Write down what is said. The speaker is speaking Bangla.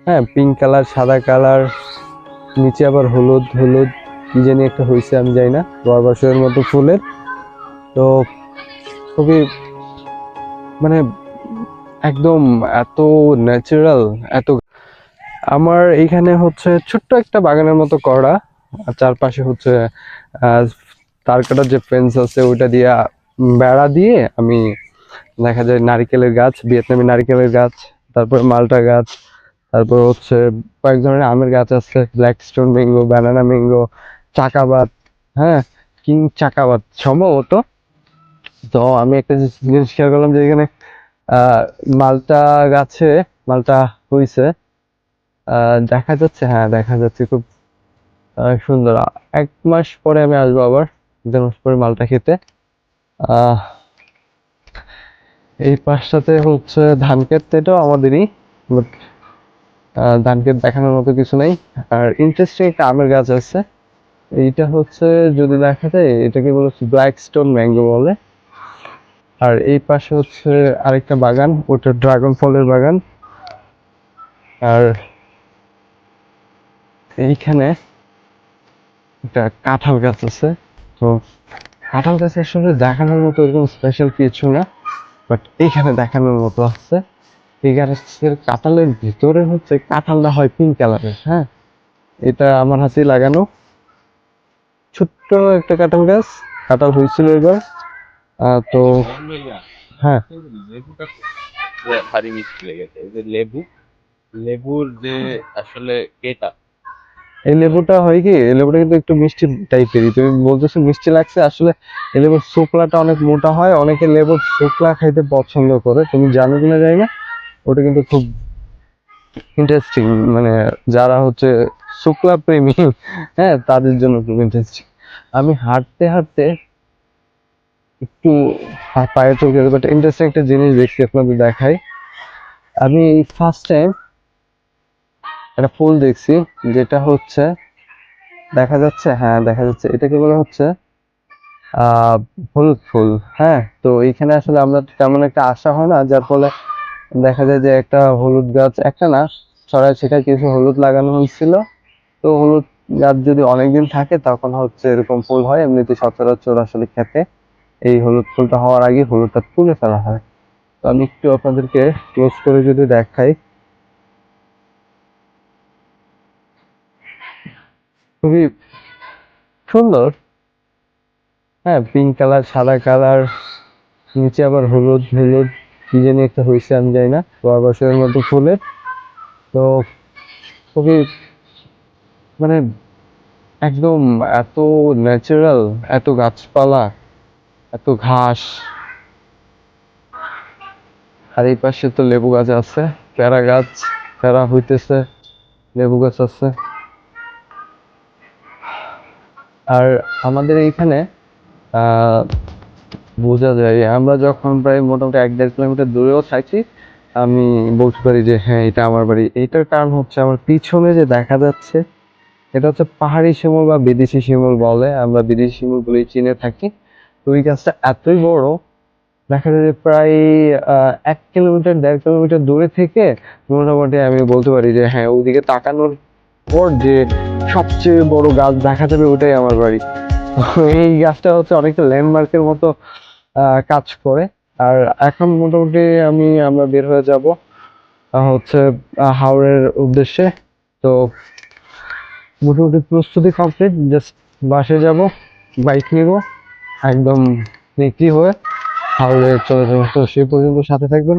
হ্যাঁ, পিঙ্ক কালার, সাদা কালার, নিচে আবার হলুদ হলুদ কি জানি একটা হয়েছে, আমি জানি না, বরবাসের মতো ফুলের। তো খুবই মানে একদম এত ন্যাচারাল, এত। আমার এইখানে হচ্ছে ছোট্ট একটা বাগানের মতো করা, আর চারপাশে হচ্ছে আহ তার কাটার যে ফেন্স আছে ওইটা দিয়ে বেড়া দিয়ে আমি, দেখা যায় নারিকেলের গাছ, ভিয়েতনামি নারিকেলের গাছ, তারপরে মালটা গাছ, তারপর হচ্ছে কয়েক ধরনের আমের গাছ আছে, black stone mango, banana mango, চাকাবাত, হ্যাঁ, কিং চাকাবাত সম্ভবত। তো আমি একটা জিনিস খেয়াল করলাম যে এখানে আহ মালটা গাছে মালটা হইছে, দেখা যাচ্ছে, হ্যাঁ দেখা যাচ্ছে, খুব সুন্দর। 1 মাস পরে আমি আসবো আবার, 1 দেড় মাস পরে মালটা খেতে। আহ এই পাশটাতে হচ্ছে ধান ক্ষেত, এটাও আমাদেরই, বাট ধান ক্ষেত দেখানোর মতো কিছু নাই। আর ইন্টারেস্টিং একটা আমের গাছ আছে, এইটা হচ্ছে, যদি দেখা যায় এটাকে বলে ব্ল্যাক স্টোন ম্যাঙ্গো বলে। আর এই পাশে হচ্ছে আরেকটা বাগান, ওটা ড্রাগন ফলের বাগান। আর এইখানে একটা কাঁঠাল গাছ আছে। তো কাঁঠাল গাছ আসলে দেখানোর মতো এরকম স্পেশাল কিছু না, বাট এইখানে দেখানোর মতো আছে। এই গাছের কাঁঠালের ভিতরে হচ্ছে কাঁঠালটা হয় পিঙ্ক কালারের, হ্যাঁ। এটা আমার হাতেই লাগানো, ছোট্ট একটা কাঁঠাল গাছ, কাঁঠাল হয়েছিল এবার। তো হ্যাঁ, লেবুটা ভারী মিষ্টি লেগেছে, এই যে লেবুর যে আসলে কেটা। এই লেবুটা হয় কি, এই লেবুটা কিন্তু একটু মিষ্টি টাইপেরই, তুমি বলতেছো মিষ্টি লাগছে, আসলে এই লেবুর শুকলাটা অনেক মোটা হয়, অনেকে লেবুর শুকলা খাইতে পছন্দ করে, তুমি জানো কিনা জানি না। ওটা কিন্তু খুব ইন্টারেস্টিং, মানে যারা হচ্ছে শুক্লা প্রেমী, হ্যাঁ, তাদের জন্য খুব ইন্টারেস্টিং। আমি হাঁটতে হাঁটতে একটু পায়ে চলতে, বাট ইন্টারেস্টিং একটা জিনিস দেখছি, আপনাদের দেখাই। আমি ফার্স্ট টাইম একটা ফুল দেখছি, যেটা হচ্ছে, দেখা যাচ্ছে, হ্যাঁ দেখা যাচ্ছে, এটাকে বলা হচ্ছে আহ হলুদ ফুল। হ্যাঁ, তো এইখানে আসলে আমরা তেমন একটা আশা হয় না, যার ফলে দেখা যায় যে একটা হলুদ গাছ, একটা না, ছড়ায় ছিটায় কিছু হলুদ লাগানো হয়েছিল। তো হলুদ গাছ যদি অনেকদিন থাকে তখন হচ্ছে এরকম ফুল হয়, এমনিতে সচরাচর আসলে খেতে এই হলুদ ফুলটা হওয়ার আগে হলুদটা তুলে ফেলা হয়। তো আমি একটু আপনাদেরকে ক্লোজ করে যদি দেখাই, খুবই সুন্দর। হ্যাঁ, পিঙ্ক কালার, সাদা কালার, নিচে আবার হলুদ হলুদ কি জানি একটা হয়েছে, আমি জানি না, বরবসের মতো ফুলের। তো খুবই মানে একদম এত ন্যাচারাল, এত গাছপালা, এত ঘাস। আর এই পাশে তো লেবু গাছ আছে, পেয়ারা গাছ, পেয়ারা হইতেছে, লেবু গাছ আছে। আর আমাদের এইখানে আহ বোঝা যায়, আমরা যখন প্রায় মোটামুটি 1-1.5 কিলোমিটার দূরেও থাকি, আমি বলতে পারি যে হ্যাঁ এটা আমার বাড়ি। এইটার কারণ হচ্ছে আমার পিছনে যে দেখা যাচ্ছে, এটা হচ্ছে পাহাড়ি শিমুল বা বিদেশি শিমুল বলে, আমরা বিদেশি শিমুল বলেই চিনে থাকি। তো ওই গাছটা এতই বড়, দেখা যায় যে প্রায় 1 কিলোমিটার 1.5 কিলোমিটার দূরে থেকে মোটামুটি আমি বলতে পারি যে হ্যাঁ, ওইদিকে তাকানোর পর যে সবচেয়ে বড় গাছ দেখা যাবে ওটাই আমার বাড়ি। তো এই গাছটা হচ্ছে অনেকটা ল্যান্ডমার্কের মতো কাজ করে। আর এখন মোটামুটি আমরা বের হয়ে যাব হচ্ছে হাওড়ের উদ্দেশ্যে। তো মোটামুটি প্রস্তুতি কমপ্লিট, জাস্ট বাসে যাব, বাইক নিব, একদম বিক্রি হয়ে হাওড়ে চলে যাবো। তো সে পর্যন্ত সাথে থাকবেন।